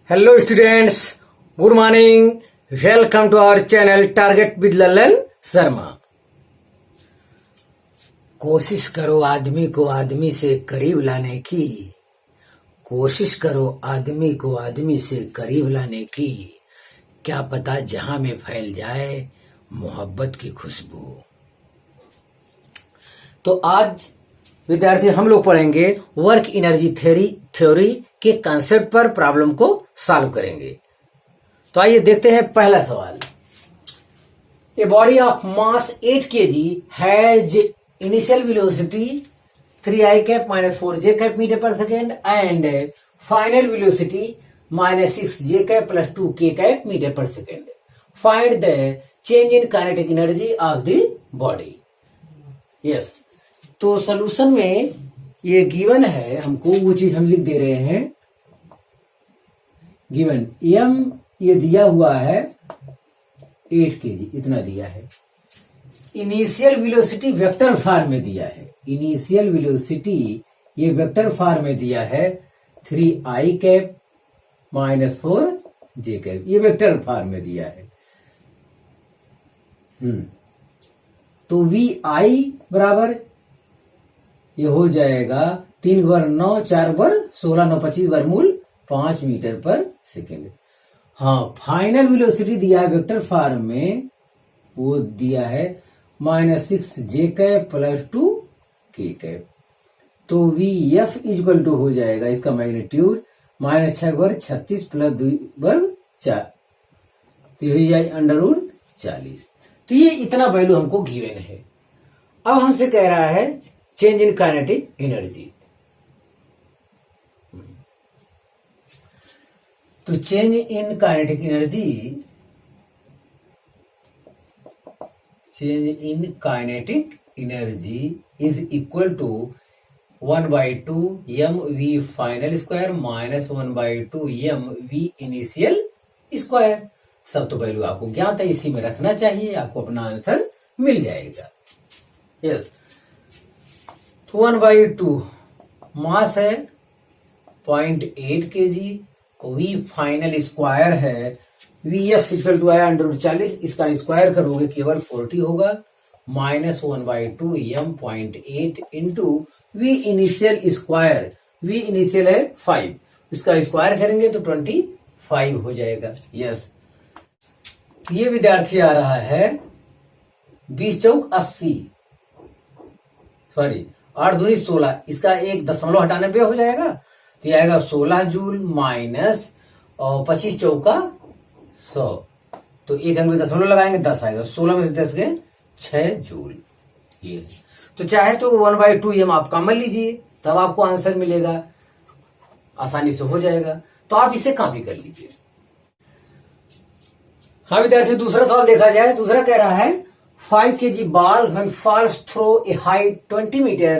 Hello students, good morning. Welcome to our channel Target with Lalan Sharma. कोशिश करो आदमी को आदमी से करीब लाने की, कोशिश करो आदमी को आदमी से करीब लाने की, क्या पता जहां में फैल जाए मोहब्बत की खुशबू। तो आज विद्यार्थी हम लोग पढ़ेंगे वर्क एनर्जी थ्योरी के कंसेप्ट पर प्रॉब्लम को सॉल्व करेंगे। तो आइए देखते हैं पहला सवाल। A body of mass 8 kg has initial velocity 3i cap minus 4j cap metre पर second and final velocity minus 6j cap plus 2k cap metre पर second. Find the change in kinetic energy of the body. Yes, तो solution में ये given है, हमको वो चीज हम लिख दे रहे हैं। गिवन एम ये दिया हुआ है 8 kg, इतना दिया है। इनिशियल वेलोसिटी वेक्टर फॉर्म में दिया है। इनिशियल वेलोसिटी ये वेक्टर फॉर्म में दिया है 3i cap minus 4j cap, ये वेक्टर फॉर्म में दिया है। तो vi बराबर ये हो जाएगा 3 बार 9 4 बार 16 9 25 वर्गमूल 5 मीटर पर सेकेंड। हाँ, फाइनल वेलोसिटी दिया है वेक्टर फॉर्म में, वो दिया है minus 6j cap plus 2k cap. तो वी एफ इक्वल टू हो जाएगा इसका मैग्नीट्यूड माइनस 6 वर्ग 36 प्लस 2 वर्ग 4, तो ये जाए अंडरवुड 40। तो ये इतना वैल्यू हमको गिवन है। अब हमसे कह रहा है चेंज इन काइनेटिक एनर्जी। तो change in kinetic energy, change in kinetic energy is equal to 1/2 mv final square minus 1/2 mv initial square. सब तो वैल्यू आपको ज्ञात है, इसी में रखना चाहिए, आपको अपना आंसर मिल जाएगा। यस, 1/2 मास है 0.8 kg, वी फाइनल स्क्वायर है वी एफ इक्वल टू आया अंडर 40, इसका स्क्वायर करोगे केवल 40 होगा, minus 1/2 m 0.8 into V initial square, V initial है 5, इसका स्क्वायर करेंगे तो 25 हो जाएगा। यस, ये विद्यार्थी आ रहा है 20 चौक 80, सॉरी 8 दूनी 16, इसका एक दशमलव हटाने पे हो जाएगा, तो ये आएगा 16 जूल माइनस और 25 चौका 100, तो एक अंक में दशमलव लगाएंगे 10 आएगा, 16 में से 10 गए 6 जूल। ये तो चाहे तो 1/2 m आप कॉमन लीजिए, तब आपको आंसर मिलेगा, आसानी से हो जाएगा। तो आप इसे कॉपी कर लीजिए। हाँ विद्यार्थी, दूसरा सवाल देखा जाए। दूसरा कह रहा है 5 kg ball when falls through a height 20 meter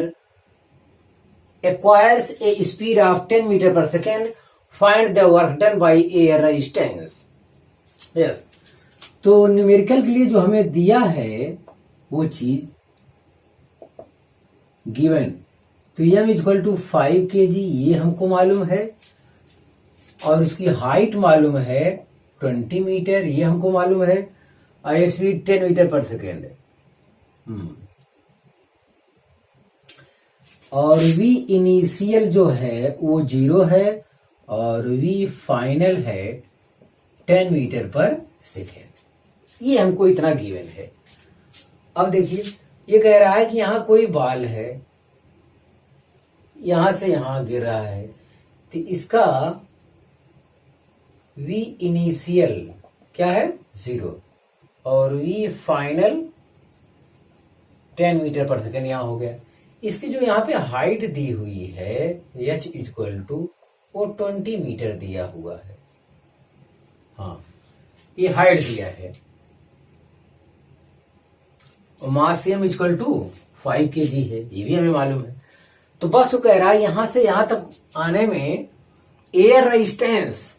acquires a speed of 10 meter per second. Find the work done by air resistance. Yes. तो न्यूमेरिकल के लिए जो हमें दिया है वो चीज गिवन, तो m इक्वल टू 5 kg ये हमको मालूम है, और उसकी हाइट मालूम है 20 मीटर ये हमको मालूम है, और स्पीड 10 मीटर पर सेकेंड। और वी इनिशियल जो है वो 0 है, और वी फाइनल है 10 मीटर पर सेकेंड। ये हमको इतना गिवन है। अब देखिए, ये कह रहा है कि यहां कोई बाल है, यहां से यहां गिर रहा है, तो इसका वी इनिशियल क्या है 0, और वी फाइनल 10 मीटर पर सेकेंड यहां हो गया। इसकी जो यहाँ पे हाइट दी हुई है h इक्वल टू वो 20 मीटर दिया हुआ है। हाँ, ये हाइट दिया है, और मास m इक्वल टू 5 kg है, ये भी हमें मालूम है। तो बस वो कह रहा है यहां से यहां तक आने में एयर रेजिस्टेंस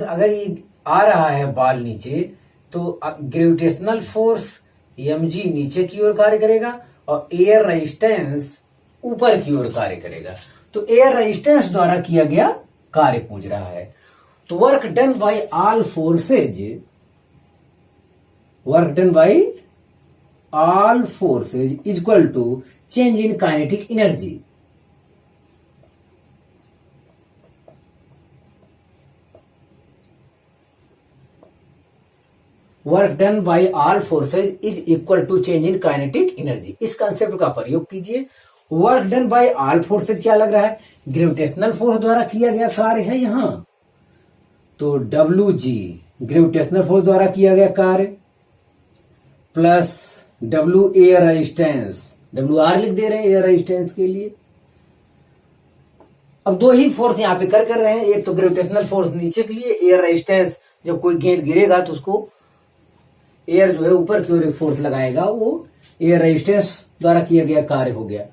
अगर ये आ रहा है बाल नीचे, तो ग्रेविटेशनल फोर्स mg नीचे की ओर कार्य करेगा और एयर रेजिस्टेंस ऊपर की ओर कार्य करेगा। तो एयर रेजिस्टेंस द्वारा किया गया कार्य पूछ रहा है। तो work done by all forces, work done by all forces is equal to change in kinetic energy. Work done by all forces is equal to change in kinetic energy. इस concept का प्रयोग कीजिए। Work done by all forces क्या लग रहा है, gravitational force द्वारा किया गया कार्य है यहां, तो WG ग्रेविटेशनल फोर्स द्वारा किया गया कार्य plus W air resistance, WR लिख दे रहे हैं एयर रेजिस्टेंस के लिए। अब दो ही फोर्स यहां पे कर रहे हैं, एक तो ग्रेविटेशनल फोर्स नीचे के लिए, एयर रेजिस्टेंस जब कोई गेंद गिरेगा तो उसको एयर जो है ऊपर की ओर एक फोर्स लगाएगा, वो एयर रेजिस्टेंस द्वारा किया गया कार्य हो गया।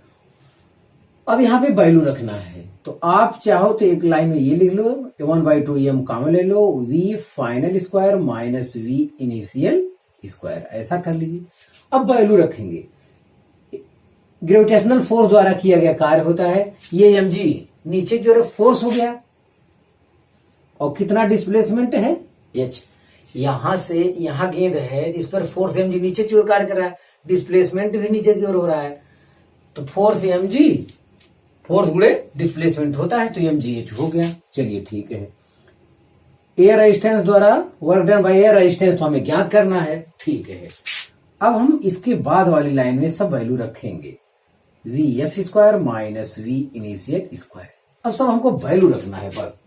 अब यहां पे वैल्यू रखना है, तो आप चाहो तो एक लाइन में ये लिख लो 1/2m कॉमन ले लो, V final square minus V initial square, ऐसा कर लीजिए। अब वैल्यू रखेंगे, ग्रेविटेशनल फोर्स द्वारा किया गया कार्य होता है ये mg, नीचे की ओर फोर्स हो गया, और कितना डिस्प्लेसमेंट है h, यहां से यहां गेंद है जिस पर फोर्स mg नीचे की ओर कार्य कर रहा है, डिस्प्लेसमेंट भी नीचे की ओर हो रहा है, तो फोर्स mg फोर्स गुणे डिस्प्लेसमेंट होता है, तो mgh हो गया। चलिए ठीक है, एयर रेजिस्टेंस द्वारा work done by air resistance तो हमें ज्ञात करना है, ठीक है। अब हम इसके बाद वाली लाइन में सब वैल्यू रखेंगे, Vf square minus V initial square. अब सब हमको वैल्यू रखना है बस,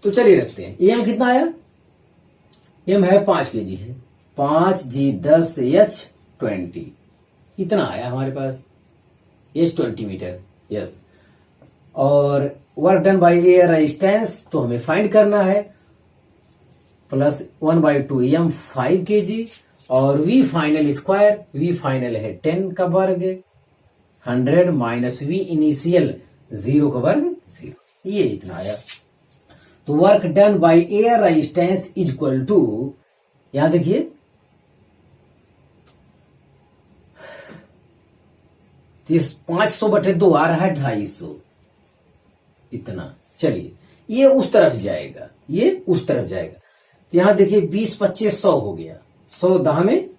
तो चलिए रखते हैं। एम कितना आया, एम है 5 kg है, 5G 10 H 20, इतना आया हमारे पास, H 20 मीटर, यस। और work done by air resistance तो हमें फाइंड करना है, प्लस 1/2m 5 kg, और V final square, V final है 10 का वर्ग, 100 माइनस V इनिशियल 0 का वर्ग 0, ये इतना आया। तो work done by air resistance is equal to, यहां देखिए 500/2 आ रहा है 250, इतना। चलिए ये उस तरफ जाएगा, ये उस तरफ जाएगा, तो यहां देखिए 20 25 100 हो गया, 100 10 में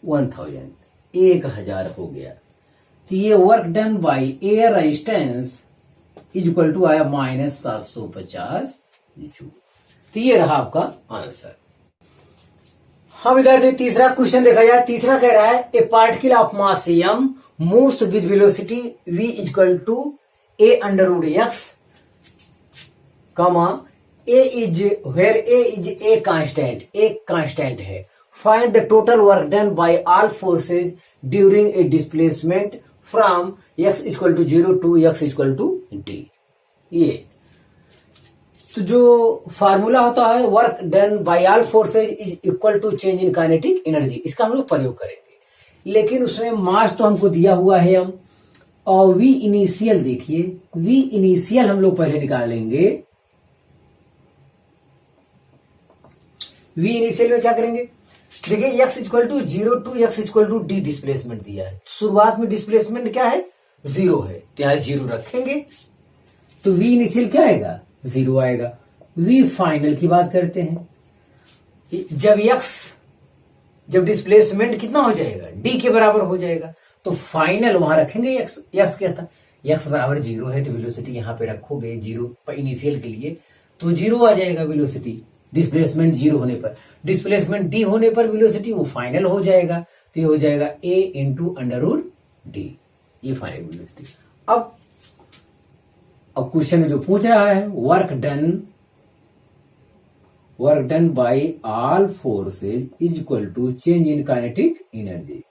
1000, 1000 हो गया। तो ये work done by air resistance is equal to आया -750 जूल। तो ये रहा आपका आंसर। हम इधर से तीसरा क्वेश्चन देखा जाए। तीसरा कह रहा है a particle of mass m moves with velocity v is equal to a√x, a is where a is a constant है। Find the total work done by all forces during a displacement from x equal to 0 to x equal to d। ये तो जो formula होता है work done by all forces is equal to change in kinetic energy, इसका हम लोग प्रयोग करेंगे। लेकिन उसमें मास तो हमको दिया हुआ है हम, और V इनिशियल देखिए, V इनिशियल हम लोग पहले निकालेंगे। V इनिशियल में क्या करेंगे, देखिए x equal to 0 to x equal to d displacement दिया है। शुरुआत में डिस्प्लेसमेंट क्या है, 0 है, तो यहां 0 रखेंगे, तो V इनिशियल क्या आएगा, 0 आएगा। V फाइनल की बात करते हैं, जब डिस्प्लेसमेंट कितना हो जाएगा, d के बराबर हो जाएगा, तो फाइनल वहां रखेंगे x के स्थान, x बराबर 0 है, तो वेलोसिटी यहां पे रखोगे 0 इनिशियल के लिए, तो 0 आ जाएगा वेलोसिटी डिस्प्लेसमेंट 0 होने पर। डिस्प्लेसमेंट d होने पर वेलोसिटी वो फाइनल हो जाएगा, तो ये हो जाएगा a इंटू √d, ये फाइनल वेलोसिटी। अब क्वेश्चन जो पूछ रहा है work done by all forces is equal to change in kinetic energy.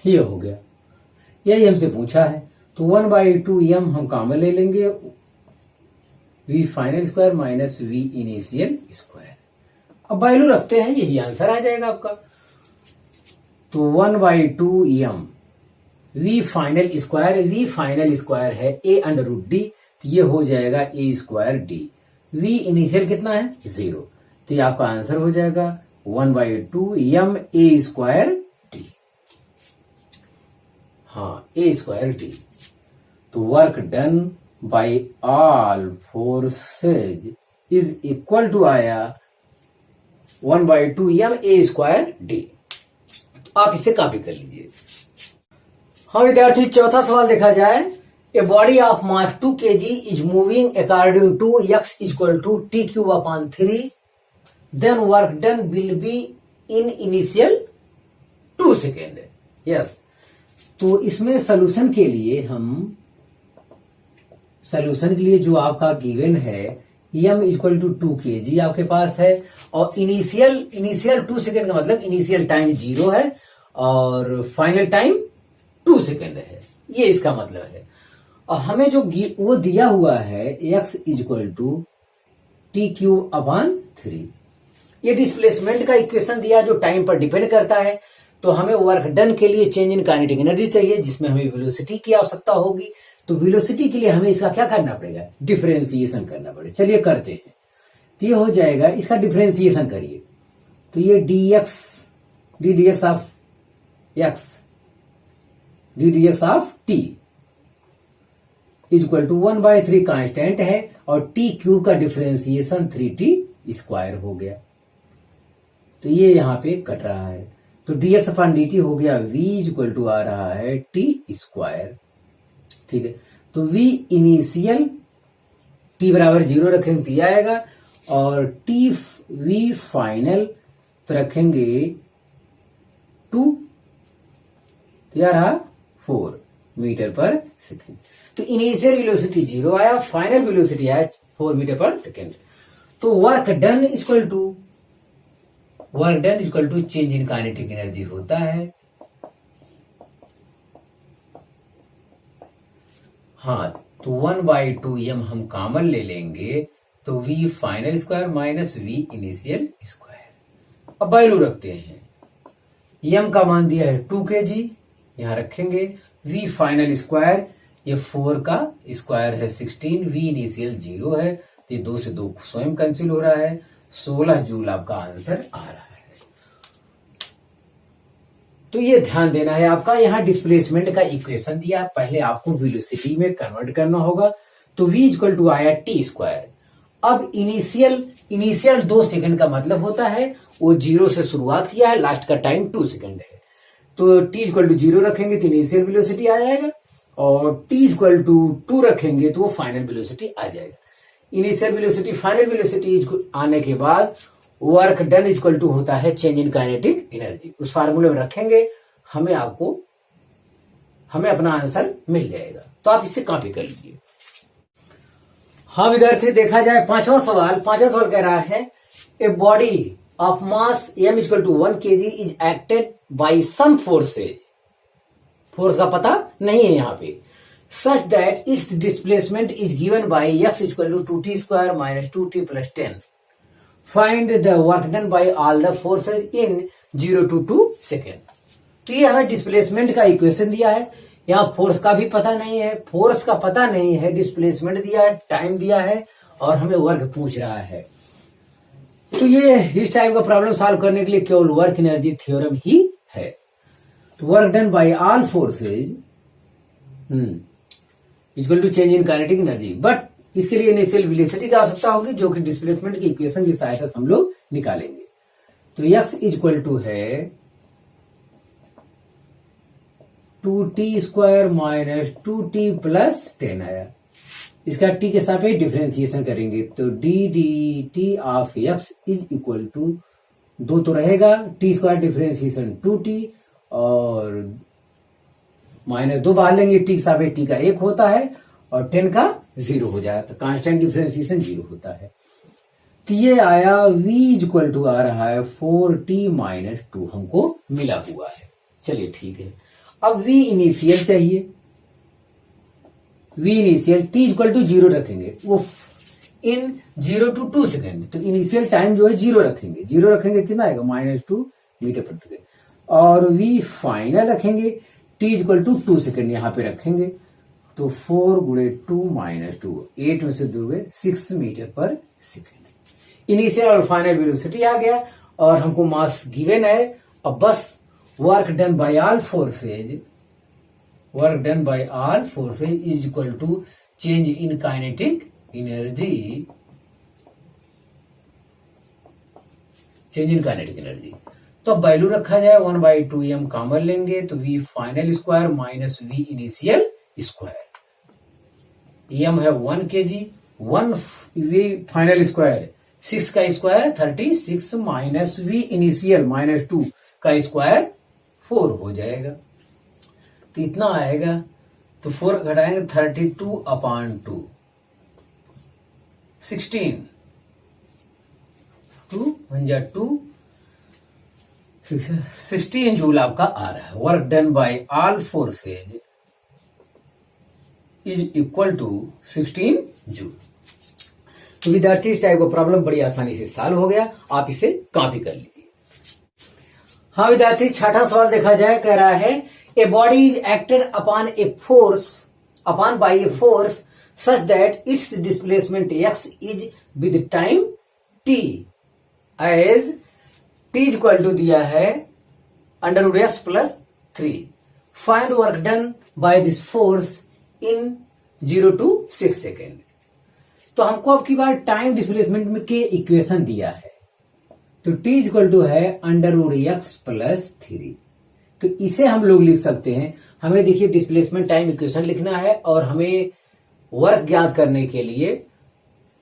ये हो गया, यही हमसे पूछा है, तो 1/2m हम कॉमन ले लेंगे, V final square minus V initial square. अब वैल्यू रखते हैं, यही आंसर आ जाएगा आपका। तो 1/2m V फाइनल स्क्वायर है a√d, तो ये हो जाएगा a²d। V इनिशियल कितना है, 0, तो ये आपका आंसर हो जाएगा 1/2m a²d। हाँ, a²d। तो work done by all forces is equal to आया 1/2 ma²d। तो आप इसे कॉपी कर लीजिए। हाँ विद्यार्थी, चौथा सवाल देखा जाए। A body of mass 2 kg is moving according to x equal to t³ then work done will be in initial 2 second. Yes, तो इसमें सॉल्यूशन के लिए जो आपका गिवन है m इक्वल टू 2 kg आपके पास है, और इनिशियल 2 सेकेंड का मतलब इनिशियल टाइम 0 है और फाइनल टाइम 2 सेकेंड है, ये इसका मतलब है। और हमें जो वो दिया हुआ है x इक्वल टू t³/3, ये डिस्प्लेसमेंट का इक्वेशन दिया जो टाइम पर डिपेंड करता है। तो हमें वर्क डन के लिए चेंज इन काइनेटिक एनर्जी चाहिए, जिसमें हमें वेलोसिटी की आवश्यकता होगी। तो वेलोसिटी के लिए हमें इसका क्या करना पड़ेगा, डिफरेंशिएशन करना पड़ेगा। चलिए करते हैं। तो ये हो जाएगा, इसका डिफरेंशिएशन करिए। तो ये ddx of x ddx of t equal to 1/3 constant है, और t³ का डिफरेंशिएशन 3t² हो गया। तो ये यहाँ पे कट रहा है, तो dx/dt हो गया v इक्वल टू आ रहा है t²। ठीक है, तो v इनिशियल t बराबर 0 रखेंगे तो आएगा, और v फाइनल तो रखेंगे 2, तो यह रहा 4 मीटर पर सेकेंड। तो इनिशियल वेलोसिटी 0 आया, फाइनल वेलोसिटी आया 4 मीटर पर सेकेंड। तो work done equal to change in kinetic energy होता है। हाँ, तो 1/2m हम कॉमन ले लेंगे, तो v final square minus v initial square. अब वैल्यू रखते हैं, m का मान दिया है 2 kg, यहां रखेंगे। v फाइनल स्क्वायर, ये 4 का स्क्वायर है 16, v इनिशियल 0 है, ये 2 से 2 स्वयं कैंसिल हो रहा है, 16 जूल आपका आंसर आ रहा है। तो ये ध्यान देना है आपका, यहाँ डिस्प्लेसमेंट का इक्वेशन दिया, पहले आपको वेलोसिटी में कन्वर्ट करना होगा। तो v इक्वल टू आया t²। अब इनिशियल 2 सेकंड का मतलब होता है वो 0 से शुरुआत किया है, लास्ट का टाइम 2 सेकंड है। तो t इक्वल टू 0 रखेंगे तो इनिशियल वेलोसिटी आ जाएगा, और t इक्वल टू 2 रखेंगे तो वो फाइनल वेलोसिटी आ जाएगा। इनिशियल वेलोसिटी फाइनल वेलोसिटी आने के बाद वर्क डन इक्वल टू होता है चेंज इन काइनेटिक एनर्जी। उस फार्मूले में रखेंगे, हमें अपना आंसर मिल जाएगा। तो आप इसे कॉपी कर लीजिए। हाँ विद्यार्थी, देखा जाए पांचवा सवाल कह रहा है a body of mass m equal to 1 kg is acted by some forces, force का पता नहीं है यहाँ पे, such that its displacement is given by x equal to 2t² minus 2t plus 10। Find the work done by all the forces in 0 to 2 second. तो ये हमें displacement का इक्वेशन दिया है, यहाँ फोर्स का भी पता नहीं है, डिस्प्लेसमेंट दिया है, टाइम दिया है, और हमें वर्क पूछ रहा है। तो ये इस टाइप का प्रॉब्लम सॉल्व करने के लिए केवल वर्क एनर्जी थ्योरम ही है। तो work done by all forces equal to change in kinetic energy, but इसके लिए इनिशियल वेलोसिटी की आवश्यकता होगी, जो कि डिस्प्लेसमेंट की इक्वेशन की सहायता से हम लोग निकालेंगे। तो x इक्वल टू है 2t² माइनस 2t प्लस 10 आया। इसका t के सापेक्ष डिफरेंशिएशन करेंगे, तो dt of x is equal to 2 तो रहेगा, t² डिफरेंशिएशन 2t, और माइनस 2 बाहर लेंगे, t के सापेक्ष t का 1 होता है, और 10 का 0 हो जाता है, कांस्टेंट डिफरेंशिएशन 0 होता है। तो ये आया v इक्वल टू आ रहा है 4t माइनस 2 हमको मिला हुआ है। चलिए ठीक है, अब v इनिशियल चाहिए, v initial t equal to 0 रखेंगे, वो इन 0 to 2 सेकेंड। तो इनिशियल टाइम जो है 0 रखेंगे, कितना आएगा -2 मीटर पर सेकेंड, और v फाइनल रखेंगे, t इक्वल टू 2 सेकेंड यहाँ पे रखेंगे, तो 4 गुणे 2 माइनस 2, 8 में से 2 गए 6 मीटर पर सेकेंड। इनिशियल और फाइनल वेलोसिटी आ गया, और हमको मास गिवन है। अब बस work done by all forces work done by all forces is equal to change in kinetic energy, change in kinetic energy. तो अब वैल्यू रखा जाए 1/2m कॉमन लेंगे तो v final square minus v initial square, m है 1 kg, 1 v final square 6 का square 36 minus v initial minus 2 का square 4 हो जाएगा। तो इतना आएगा, तो 4 घटाएंगे 32/2 16 2 16 जूल आपका आ रहा है। Work done by all forces is equal to 16 joule. तो विद्यार्थी इस टाइप का प्रॉब्लम बड़ी आसानी से सॉल्व हो गया, आप इसे कॉपी कर लीजिए। हाँ विद्यार्थी, छठा सवाल देखा जाए, कह रहा है a body is acted upon by a force such that its displacement x is with time t as t equal to दिया है √x + 3। Find work done by this force in 0 to 6 second. तो हमको अब की बार time displacement में के equation दिया है, तो t इक्वल टू है √x + 3। तो इसे हम लोग लिख सकते हैं, हमें देखिए डिस्प्लेसमेंट टाइम इक्वेशन लिखना है और हमें वर्क ज्ञात करने के लिए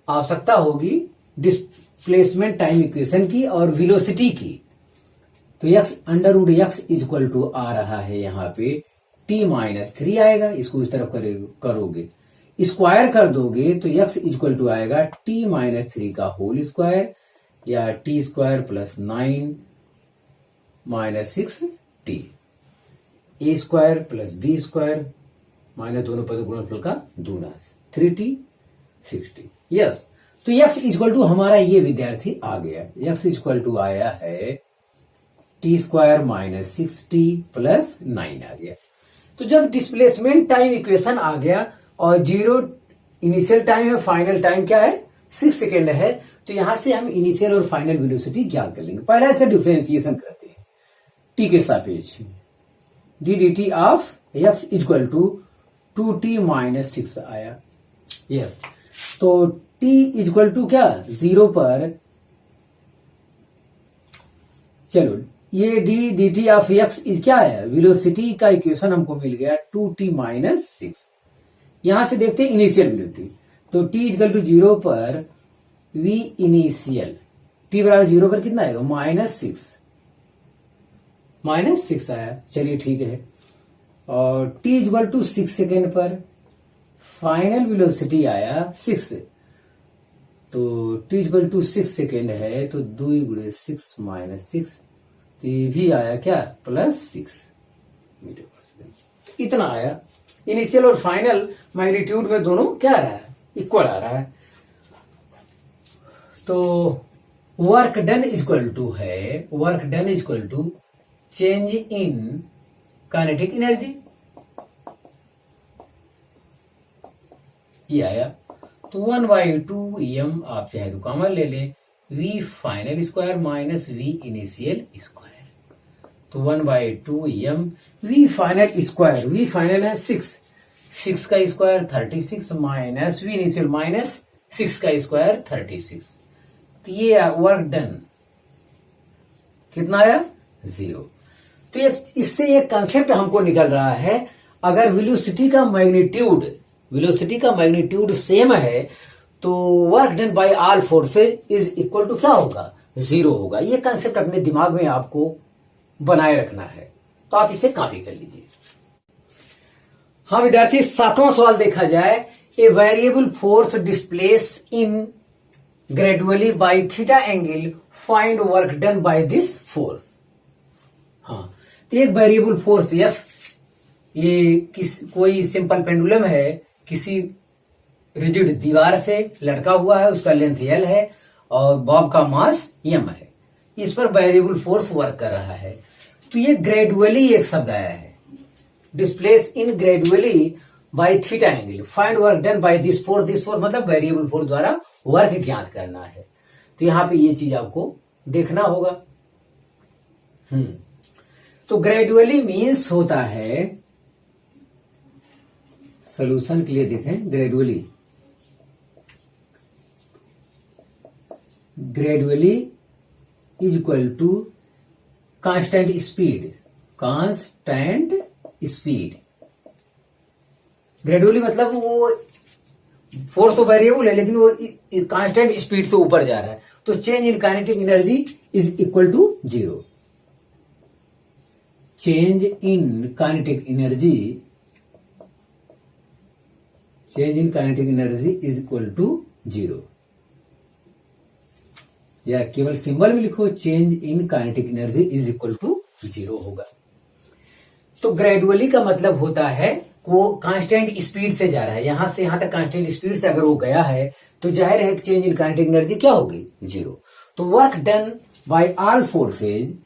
आवश्यकता होगी डिस्प्लेसमेंट टाइम इक्वेशन की और वेलोसिटी की। तो √x इक्वल टू आ रहा है यहाँ पे t - 3 आएगा, इसको इस तरफ करोगे, स्क्वायर कर दोगे तो x इक्वल टू आएगा t - 3 का होल स्क्वायर या t² + 9 - 6t, a² + b² minus दोनों पद गुणनफल का दूना 3t 6t। यस, तो x इक्वल टू हमारा ये विद्यार्थी आ गया, x इक्वल टू आया है t² - 6t + 9 आ गया। तो जब डिस्प्लेसमेंट टाइम इक्वेशन आ गया और 0 इनिशियल टाइम है, फाइनल टाइम क्या है 6 सेकेंड है, तो यहां से हम इनिशियल और फाइनल वेलोसिटी ज्ञात कर लेंगे। पहला इसका डिफरेंशिएशन करते हैं, t के सापेक्ष dt of x equal to 2t - 6 आया। यस, तो t इक्वल टू क्या 0 पर, चलो ये dt ऑफ x क्या है, वेलोसिटी का इक्वेशन हमको मिल गया 2t - 6। यहां से देखते हैं इनिशियल वेलोसिटी, तो t इक्वल टू 0 पर v इनिशियल t बराबर 0 पर कितना आएगा -6 आया, चलिए ठीक है। और t इक्वल टू 6 सेकेंड पर फाइनल वेलोसिटी आया 6, तो t इक्वल टू 6 सेकेंड है, तो 2 × 6 - 6, तो ये भी आया क्या +6 मीटर पर सेकेंड। इतना आया। इनिशियल और फाइनल मैग्नीट्यूड में दोनों क्या आ रहा है, इक्वल आ रहा है। तो work done equal to change in kinetic energy, ये आया। तो 1/2m आप चाहे तो कॉमन ले लें, v final square minus v initial square, तो 1/2m v फाइनल है 6 का square 36 minus v initial minus 6 का स्क्वायर 36, तो ये वर्क डन कितना आया 0। तो इससे एक कंसेप्ट हमको निकल रहा है, अगर वेलोसिटी का मैग्नीट्यूड सेम है तो work done by all forces is equal to क्या होगा 0 होगा। ये कंसेप्ट अपने दिमाग में आपको बनाए रखना है, तो आप इसे कॉपी कर लीजिए। हाँ विद्यार्थी, 7वां सवाल देखा जाए, a variable force displace in gradually by theta angle, find work done by this force. हाँ, तो एक वेरिएबल फोर्स F, ये कोई सिंपल पेंडुलम है, किसी रिजिड दीवार से लटका हुआ है, उसका लेंथ L है और बॉब का मास M है, इस पर वेरिएबल फोर्स वर्क कर रहा है। तो ये ग्रेजुअली एक शब्द आया है, displace in gradually by theta angle, find work done by this force मतलब वेरिएबल फोर्स द्वारा वर्क ज्ञात करना है। तो यहां पे ये चीज आपको देखना होगा। तो ग्रेजुअली मीन्स होता है सोल्यूशन के लिए देखें, gradually is equal to constant speed, gradually मतलब वो फोर्स तो वेरिएबल है लेकिन वो कांस्टेंट स्पीड से ऊपर जा रहा है, तो change in kinetic energy is equal to 0। Change in kinetic energy is equal to 0, या केवल सिंबल में लिखो, change in kinetic energy is equal to 0 होगा। तो ग्रेजुअली का मतलब होता है वो कांस्टेंट स्पीड से जा रहा है, यहां से यहां तक कांस्टेंट स्पीड से अगर वो गया है तो जाहिर है चेंज इन काइनेटिक एनर्जी क्या होगी, 0। तो work done by all forces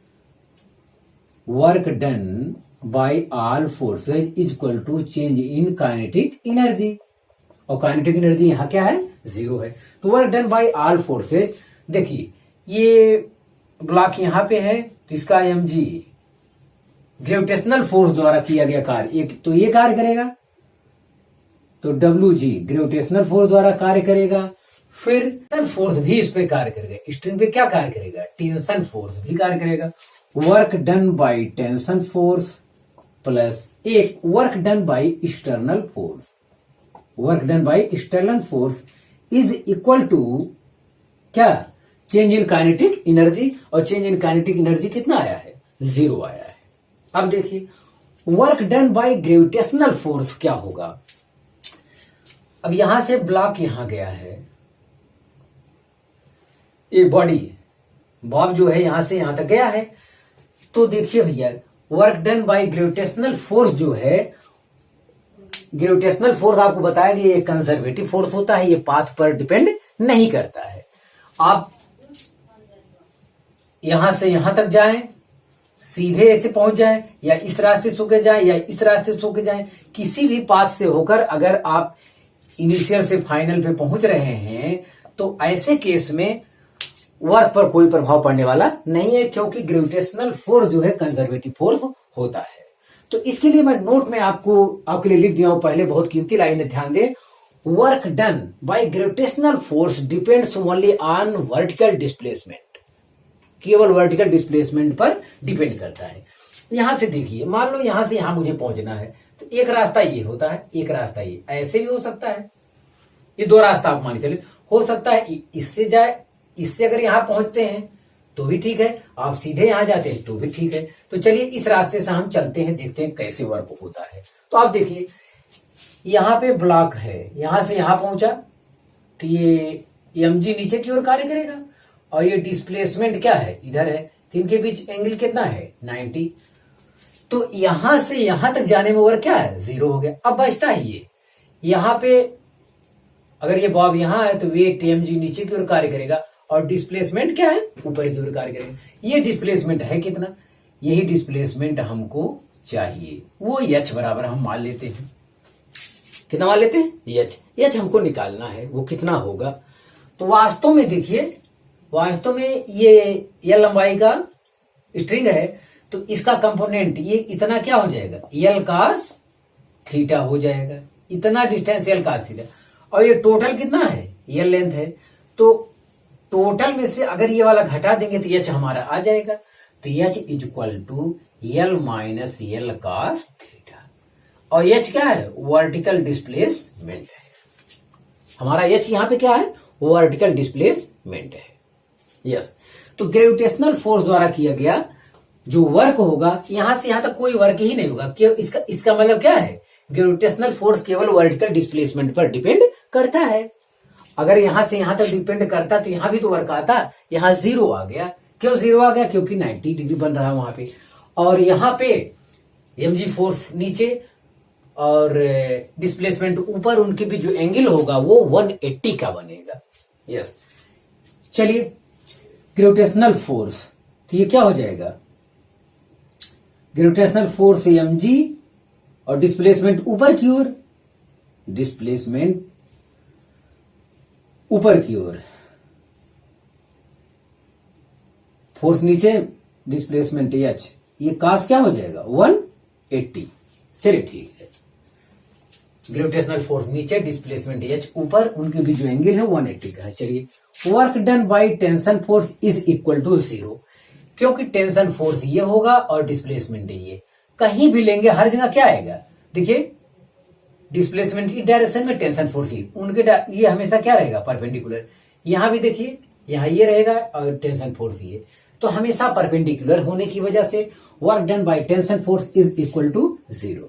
is equal to change in kinetic energy, और काइनेटिक एनर्जी यहां क्या है, 0 है। तो work done by all forces, देखिए ये ब्लॉक यहां पे है तो इसका mg ग्रेविटेशनल फोर्स द्वारा किया गया कार्य, एक तो ये कार्य करेगा, तो wg ग्रेविटेशनल फोर्स द्वारा कार्य करेगा, फिर टेंशन फोर्स भी इस पे कार्य करेगा, स्ट्रिंग पे क्या कार्य करेगा, टेंशन फोर्स भी कार्य करेगा। Work done by tension force plus एक work done by external force is equal to क्या, चेंज इन काइनेटिक एनर्जी, और चेंज इन काइनेटिक एनर्जी कितना आया है, 0 आया है। अब देखिए work done by gravitational force क्या होगा, अब यहां से ब्लॉक यहां गया है, ये बॉब जो है यहां से यहां तक गया है, तो देखिए भैया work done by gravitational force जो है, ग्रेविटेशनल फोर्स आपको बताया कि ये कंजर्वेटिव फोर्स होता है, ये पाथ पर डिपेंड नहीं करता है। आप यहां से यहां तक जाएं, सीधे ऐसे पहुंच जाएं, या इस रास्ते से होकर जाएं, या इस रास्ते से होकर जाएं, किसी भी पाथ से होकर अगर आप इनिशियल से फाइनल पे पहुंच रहे हैं तो ऐसे केस में वर्क पर कोई प्रभाव पड़ने वाला नहीं है, क्योंकि ग्रेविटेशनल फोर्स जो है कंजर्वेटिव फोर्स होता है। तो इसके लिए मैं नोट में आपके लिए लिख दिया हूं, पहले बहुत कीमती लाइन है, ध्यान दें। Work done by gravitational force depends only on vertical displacement, केवल वर्टिकल डिस्प्लेसमेंट पर डिपेंड करता है। यहां से देखिए, मान लो यहां से यहां मुझे पहुंचना है, तो एक रास्ता ये होता है, एक रास्ता ये, ऐसे भी हो सकता है, ये दो रास्ता आप मान चले, हो सकता है इससे जाए, इससे अगर यहां पहुंचते हैं तो भी ठीक है, आप सीधे यहां जाते हैं तो भी ठीक है। तो चलिए इस रास्ते से हम चलते हैं, देखते हैं कैसे वर्क होता है। तो आप देखिए यहां पे ब्लॉक है, यहां से यहां पहुंचा तो ये mg नीचे की ओर कार्य करेगा, और ये डिस्प्लेसमेंट क्या है, इधर है, तो इनके बीच एंगल कितना है, 90। तो यहां से यहां तक जाने में वर्क क्या है, 0 हो गया। अब बचता है ये, यहां पे अगर ये बॉब यहां है तो वेट mg नीचे की ओर कार्य करेगा, और डिस्प्लेसमेंट क्या है, ऊपर की ओर कार्य करेगा। ये डिस्प्लेसमेंट है कितना, यही डिस्प्लेसमेंट हमको चाहिए, वो h बराबर हम मान लेते हैं, कितना मान लेते हैं, h हमको निकालना है, वो कितना होगा। तो वास्तव में देखिए, वास्तव में ये L लंबाई का स्ट्रिंग है, तो इसका कंपोनेंट ये इतना क्या हो जाएगा, L cos थीटा हो जाएगा, इतना डिस्टेंस L cos थीटा, और ये टोटल कितना है, L लेंथ है, तो टोटल में से अगर ये वाला घटा देंगे तो h हमारा आ जाएगा, तो h is equal to L minus L cos theta, और h क्या है, वर्टिकल डिस्प्लेसमेंट है, हमारा h यहाँ पे क्या है, वर्टिकल डिस्प्लेसमेंट है। यस, तो ग्रेविटेशनल फोर्स द्वारा किया गया जो वर्क होगा, यहां से यहां तक कोई वर्क ही नहीं होगा, इसका मतलब क्या है, ग्रेविटेशनल फोर्स केवल वर्टिकल डिस्प्लेसमेंट पर डिपेंड करता है। अगर यहां से यहां तक डिपेंड करता तो यहां भी तो वर्क आता, यहां 0 आ गया। क्यों 0 आ गया, क्योंकि 90 डिग्री बन रहा है वहां पे, और यहां पे mg फोर्स नीचे और डिस्प्लेसमेंट ऊपर, उनके भी जो एंगल होगा वो 180 का बनेगा। यस, चलिए ग्रेविटेशनल फोर्स, तो ये क्या हो जाएगा, ग्रेविटेशनल फोर्स mg और डिस्प्लेसमेंट ऊपर की ओर, डिस्प्लेसमेंट ऊपर की ओर, फोर्स नीचे, डिस्प्लेसमेंट h, ये cos क्या हो जाएगा 180। चलिए ठीक है, ग्रेविटेशनल फोर्स नीचे, डिस्प्लेसमेंट एच ऊपर, उनके बीच जो एंगल है 180 का है। चलिए, work done by tension force is equal to 0, क्योंकि टेंशन फोर्स ये होगा और डिस्प्लेसमेंट ये, कहीं भी लेंगे हर जगह क्या आएगा, देखिए डिस्प्लेसमेंट की डायरेक्शन में टेंशन फोर्स ही, उनके ये हमेशा क्या रहेगा, परपेंडिकुलर। यहां भी देखिए, यहां ये रहेगा और टेंशन फोर्स ये, तो हमेशा परपेंडिकुलर होने की वजह से work done by tension force is equal to 0।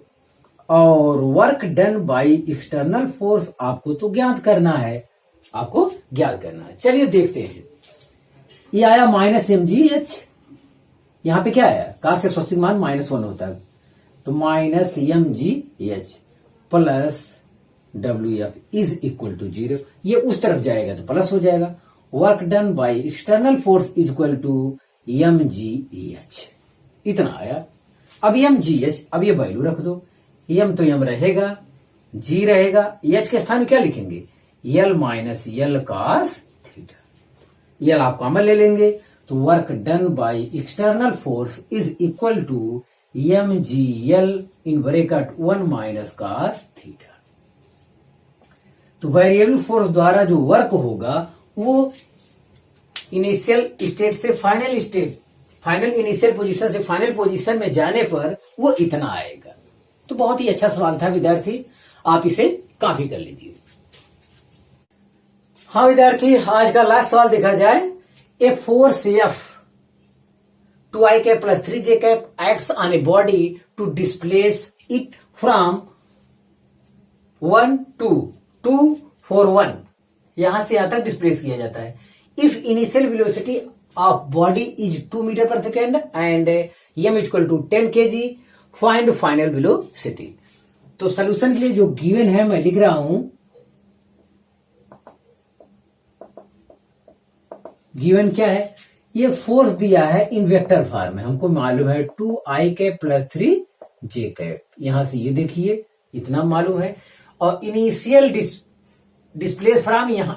और work done by external force आपको तो ज्ञात करना है, आपको ज्ञात करना है। चलिए देखते हैं, ये आया -mgh, यहां पे क्या आया, का से स्वस्तिक मान -1 होता है, तो -mgh plus WF is equal to 0, ये उस तरफ जाएगा तो प्लस हो जाएगा। Work done by external force is equal to mgh, इतना आया। अब mgh, अब ये वैल्यू रख दो, m तो m रहेगा, g रहेगा, h के स्थान में क्या लिखेंगे, l minus l cos theta, l आप कॉमन ले लेंगे, तो work done by external force is equal to mgl in bracket 1 minus cos theta. तो वेरिएबल फोर्स द्वारा जो वर्क होगा वो इनिशियल स्टेट से final state, final initial position से फाइनल पोजीशन में जाने पर वो इतना आएगा। तो बहुत ही अच्छा सवाल था विद्यार्थी, आप इसे कॉपी कर लीजिए। हाँ विद्यार्थी, आज का लास्ट सवाल देखा जाए, a force F 2i cap plus 3j cap acts on a body to displace it from 1 to 2 4 1, यहां से यहां तक डिस्प्लेस किया जाता है। If initial velocity of body is 2 metre पर second and m equal to 10 kg, find final velocity. तो solution के लिए जो गिवन है मैं लिख रहा हूं, गिवन क्या है, ये फोर्स दिया है इन वेक्टर फॉर्म में, हमको मालूम है 2i cap plus 3j cap, यहां से ये देखिए इतना मालूम है, और इनिशियल डिस्प्लेस फ्रॉम यहां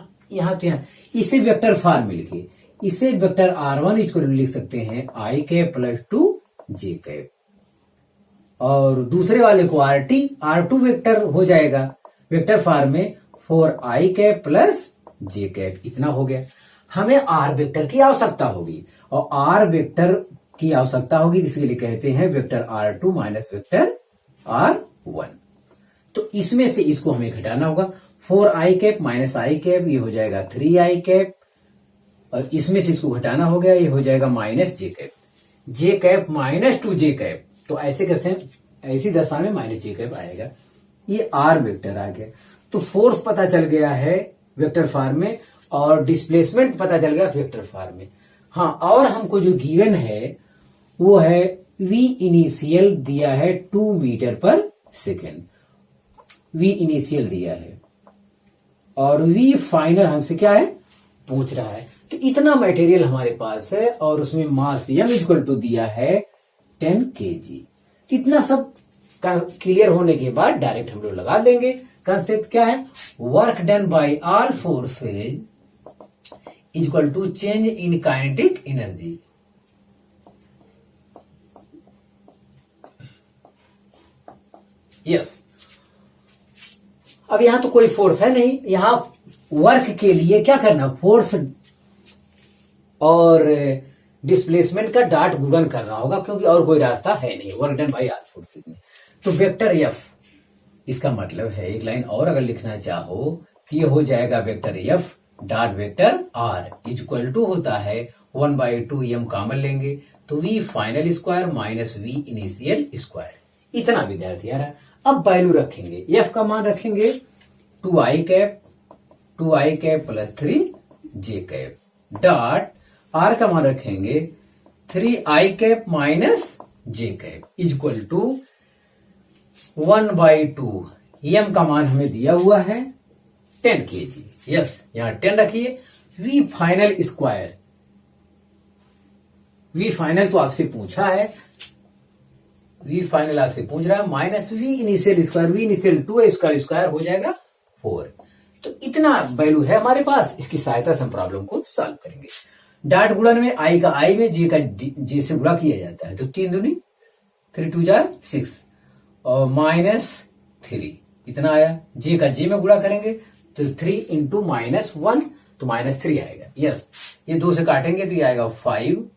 तो यहां, इसे वेक्टर फॉर्म में लिखिए, इसे वेक्टर r1 इक्वल लिख सकते हैं i cap plus 2j cap, और दूसरे वाले को r2 वेक्टर हो जाएगा वेक्टर फॉर्म में 4i cap plus j cap, इतना हो गया। हमें r वेक्टर की आवश्यकता होगी, और r वेक्टर की आवश्यकता होगी, इसके लिए कहते हैं vector r2 minus vector r1। तो इसमें से इसको हमें घटाना होगा, 4i cap minus i cap, ये हो जाएगा 3i कैप, और इसमें से इसको घटाना हो गया, ये हो जाएगा minus j cap minus 2j cap, तो ऐसे कैसे, ऐसी दशा में माइनस j कैप आएगा, ये r वेक्टर आ गया। तो फोर्स पता चल गया है वेक्टर फॉर्म में, और डिस्प्लेसमेंट पता चल गया वेक्टर फॉर्म में। हाँ, और हमको जो गिवन है वो है v इनिशियल दिया है 2 मीटर पर सेकेंड, v इनिशियल दिया है, और v फाइनल हमसे क्या है पूछ रहा है। तो इतना मटेरियल हमारे पास है, और उसमें मास m इक्वल टू दिया है 10 kg। इतना सब क्लियर होने के बाद डायरेक्ट हम लोग लगा देंगे। कंसेप्ट क्या है, work done by all forces equal to change in kinetic energy. Yes, अब यहां तो कोई फोर्स है नहीं, यहां वर्क के लिए क्या करना, फोर्स और डिस्प्लेसमेंट का डॉट गुणन करना होगा, क्योंकि और कोई रास्ता है नहीं, work done by all forces में। तो वेक्टर F, इसका मतलब है एक लाइन और अगर लिखना चाहो कि ये हो जाएगा vector F dot vector R equal to होता है 1/2 m कॉमन लेंगे, तो v final square minus v initial square, इतना विद्यार्थी आ रहा। अब वैल्यू रखेंगे, F का मान रखेंगे 2i cap plus 3j cap dot R का मान रखेंगे 3i cap minus j cap equal to 1/2, m का मान हमें दिया हुआ है 10 kg। यस, यहां 10 रखिए, v final square, v final तो आपसे पूछा है, v फाइनल आपसे पूछ रहा है, minus v initial square, v initial 2 है, इसका स्क्वायर हो जाएगा 4। तो इतना वैल्यू है हमारे पास, इसकी सहायता से हम प्रॉब्लम को सॉल्व करेंगे। डॉट गुणन में i का i में j का j से गुणा किया जाता है, तो 3 दूनी 3 2 6 और माइनस 3, इतना आया, जे का जे में गुणा करेंगे तो 3 इंटू -1 तो -3 आएगा। यस, ये 2 से काटेंगे तो ये आएगा 5,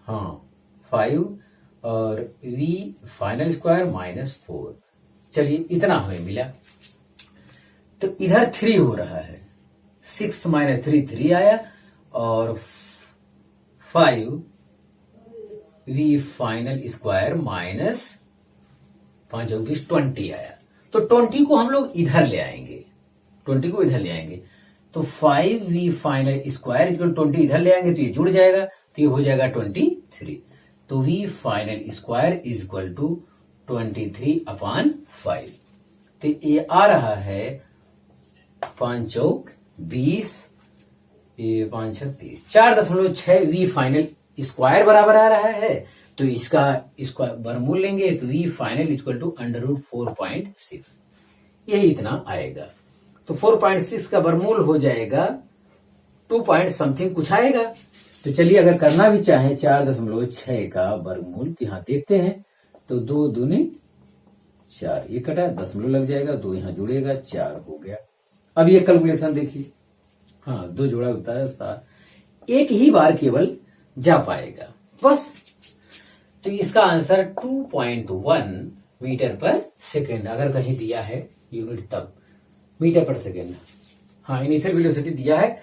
हाँ 5 और v फाइनल स्क्वायर -4। चलिए इतना हमें मिला। तो इधर 3 हो रहा है, 6 - 3 3 आया और 5 v फाइनल स्क्वायर -5 आया। तो 20 को हम लोग इधर ले आएंगे, 20 को इधर ले आएंगे तो 5v फाइनल स्क्वायर इक्वल 20 इधर ले आएंगे तो ये जुड़ जाएगा, तो ये हो जाएगा 23। तो v final square is equal to 23/5। तो ये आ रहा है 5 चौक 20, ये 5 6 30, 4.6 v फाइनल स्क्वायर बराबर आ रहा है। तो इसका वर्गमूल लेंगे तो v फाइनल इक्वल टू √4.6, यही इतना आएगा। तो 4.6 का वर्गमूल हो जाएगा 2 पॉइंट समथिंग कुछ आएगा। तो चलिए अगर करना भी चाहे 4.6 का वर्गमूल तो यहाँ देखते हैं, तो 2 दूनी 4, ये कटा, दशमलव लग जाएगा, 2 यहाँ जुड़ेगा, 4 हो गया। अब ये कैलकुलेशन देखिए, हाँ 2 जोड़ा होता है 7, एक ही बार केवल जा पाएगा बस। तो इसका आंसर 2.1 मीटर पर सेकेंड, अगर कहीं दिया है यूनिट तब मीटर पर सेकेंड, हाँ इनिशियल वेलोसिटी दिया है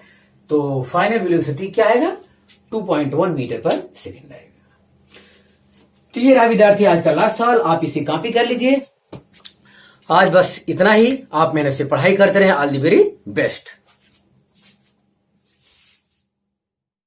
तो फाइनल वेलोसिटी क्या आएगा, 2.1 मीटर पर सेकेंड आएगा। तो ये रहा विद्यार्थी आज का लास्ट सवाल, आप इसे कॉपी कर लीजिए। आज बस इतना ही, आप मेरे से पढ़ाई करते रहे। All the very best.